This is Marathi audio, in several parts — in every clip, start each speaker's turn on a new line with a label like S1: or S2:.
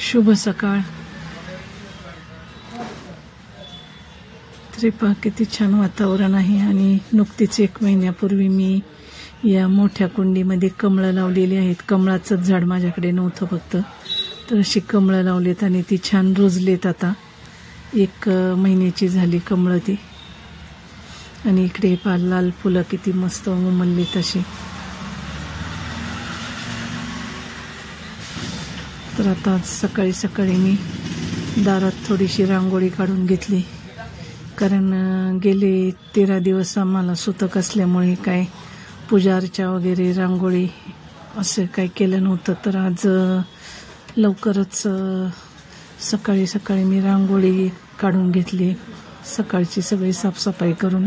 S1: शुभ सकाळ। तरी पहा किती छान वातावरण आहे। आणि नुकतीच 1 महिन्यापूर्वी मी या मोठ्या कुंडीमध्ये कमळं लावलेली आहेत। कमळाचं झाड माझ्याकडे नव्हतं फक्त, तर अशी कमळं लावलीत आणि ती छान रुजलीत। आता 1 महिन्याची झाली कमळं ती। आणि इकडे पहा लाल फुलं किती मस्त उमललीत अशी। तर आता सकाळी सकाळी मी दारात थोडीशी रांगोळी काढून घेतली, कारण गेले 13 दिवस आम्हाला सुतक असल्यामुळे काय पूजा अर्चा वगैरे रांगोळी असं काही केलं नव्हतं। तर आज लवकरच सकाळी सकाळी मी रांगोळी काढून घेतली, सकाळची सगळी साफसफाई करून,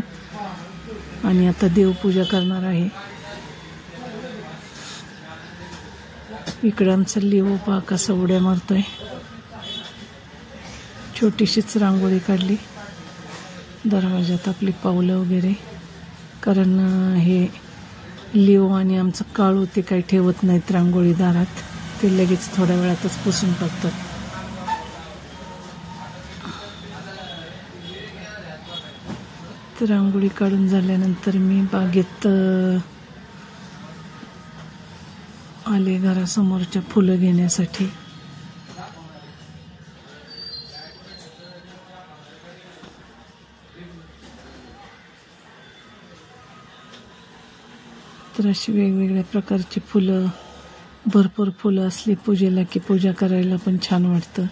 S1: आणि आता देवपूजा करणार आहे। इकडे आमचा लिओ पहा कसा उड्या मारतोय। छोटीशीच रांगोळी काढली दरवाजात आपली पावलं वगैरे, कारण हे लिओ आणि आमचं काळू ते काही ठेवत नाहीत रांगोळी दारात, ते लगेच थोड्या वेळातच पुसून टाकतात। तर रांगोळी काढून झाल्यानंतर मी बागेत आले घरासमोरच्या फुलं घेण्यासाठी। तर अशी वेगवेगळ्या प्रकारची फुलं, भरपूर फुलं असली पूजेला की पूजा करायला पण छान वाटतं।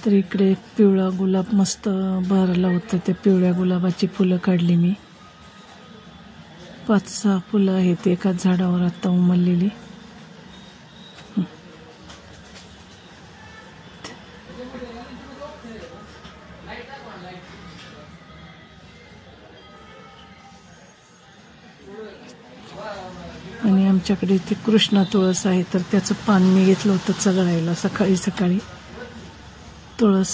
S1: तर इकडे पिवळा गुलाब मस्त बहरला होता, त्या पिवळ्या गुलाबाची फुलं काढली मी। 5-6 फुलं आहेत एकाच झाडावर आता उमललेली। आणि आमच्याकडे इथे कृष्णा तुळस आहे, तर त्याचं पान मी घेतलं होतं चघळायला सकाळी सकाळी। तुळस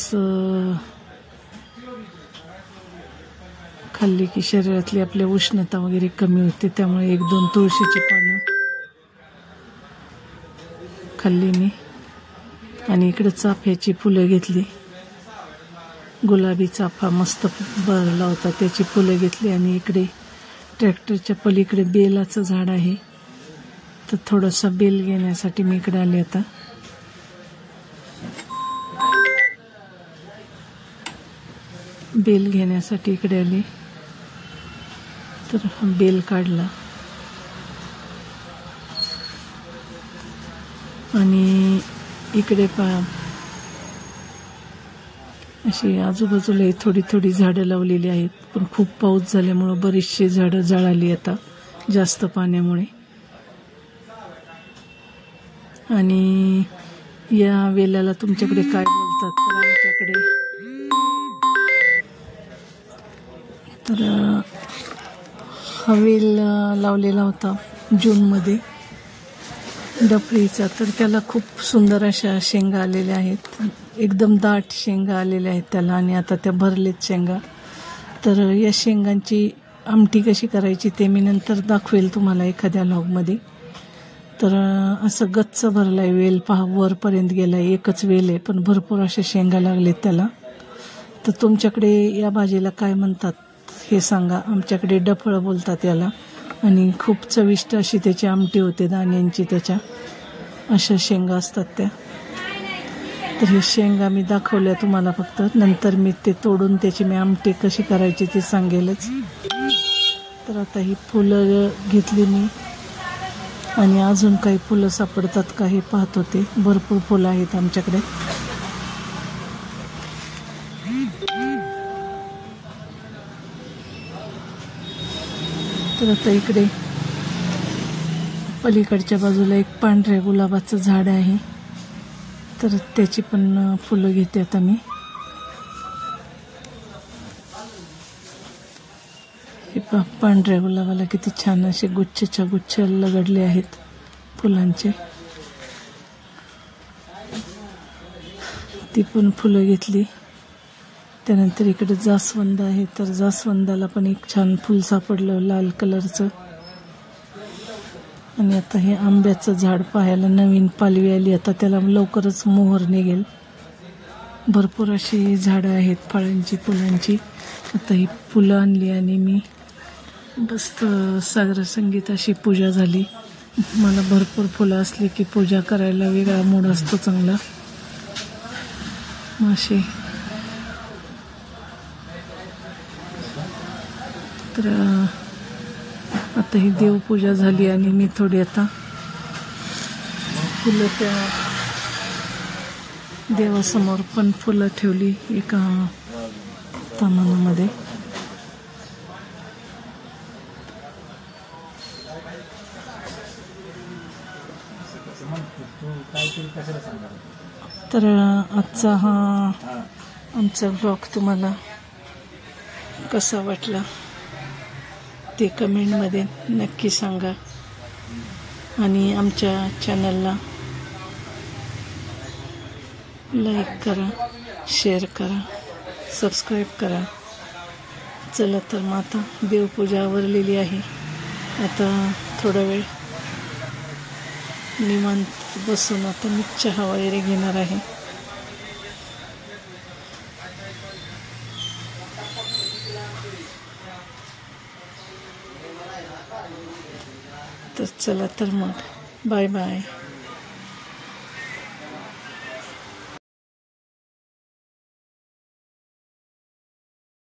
S1: खाल्ली की शरीरातली आपल्या उष्णता वगैरे कमी होते, त्यामुळे 1-2 तुळशीची पानं खाल्ली मी। आणि इकडे चाफ्याची फुलं घेतली, गुलाबी चाफा मस्त बहरला होता, त्याची फुलं घेतली। आणि इकडे ट्रॅक्टरच्या पलीकडे बेलाचं झाड आहे, तर थोडासा बेल घेण्यासाठी मी इकडे आले आता। बेल घेण्यासाठी इकडे आली, तर बेल काढला। आणि इकडे पहा अशी आजूबाजूला थोडी थोडी झाडं लावलेली आहेत, पण खूप पाऊस झाल्यामुळे बरीचशी झाडं जळाली आता जास्त पाण्यामुळे। आणि या वेलाला तुमच्याकडे काय बोलतात? तर आमच्याकडे तर हा वेल लावलेला होता जूनमध्ये डफळीचा, तर त्याला खूप सुंदर अशा शेंगा आलेल्या आहेत, एकदम दाट शेंगा आलेल्या आहेत त्याला। आणि आता त्या भरलेत शेंगा। तर या शेंगांची आमटी कशी करायची ते मी नंतर दाखवेल तुम्हाला एखाद्या व्लॉगमध्ये। तर असं गच्च भरलाय वेल, पहा वरपर्यंत गेलाय, एकच वेल आहे पण भरपूर अशा शेंगा लागलेत त्याला। तर तुमच्याकडे या भाजीला काय म्हणतात हे सांगा। आमच्याकडे डफळ बोलतात याला। आणि खूप चविष्ट अशी त्याची आमटी होते दाण्यांची, त्याच्या अशा शेंगा असतात त्या। तर ही शेंगा मी दाखवल्या तुम्हाला फक्त, नंतर मी ते तोडून त्याची मी आमटी कशी करायची ते सांगेलच। तर आता ही फुलं घेतली मी, आणि अजून काही फुलं सापडतात का हे पाहत होते। भरपूर फुलं आहेत आमच्याकडे। तर आता इकडे पलीकडच्या बाजूला एक पांढऱ्या गुलाबाचं झाड आहे, तर त्याची पण फुलं घेते आता मी। हे पांढऱ्या गुलाबाला किती छान असे गुच्छच्या गुच्छ लगडले आहेत फुलांचे। ती पण फुलं घेतली। त्यानंतर इकडे जास्वंद आहे, तर जास्वंदाला पण एक छान फूल सापडलं लाल कलरचं। आणि आता हे आंब्याचं झाड पाहायला नवीन पालवी आली, आता त्याला लवकरच मोहर निघेल. भरपूर अशी झाडं आहेत फळांची, फुलांची. आता ही फुलं आणली आणि मी मस्त सागर संगीत अशी पूजा झाली. मला भरपूर फुलं असली की पूजा करायला वेगळा मूड असतो चांगला. अशी तर आता ही देवपूजा झाली आणि मी थोडी आता फुलं त्या देवासमोर पण फुलं ठेवली एका तामानामध्ये. तर आजचा हा आमचा ब्लॉग तुम्हाला कसा वाटला ते कमेंटमध्ये नक्की सांगा. आणि आमच्या चॅनलला लाईक करा, शेअर करा, सबस्क्राईब करा. चला तर मग आता देवपूजा आवरलेली आहे. आता थोडा वेळ निवांत बसून आता मी चहा वगैरे घेणार आहे. तर चला तर मग बाय बाय.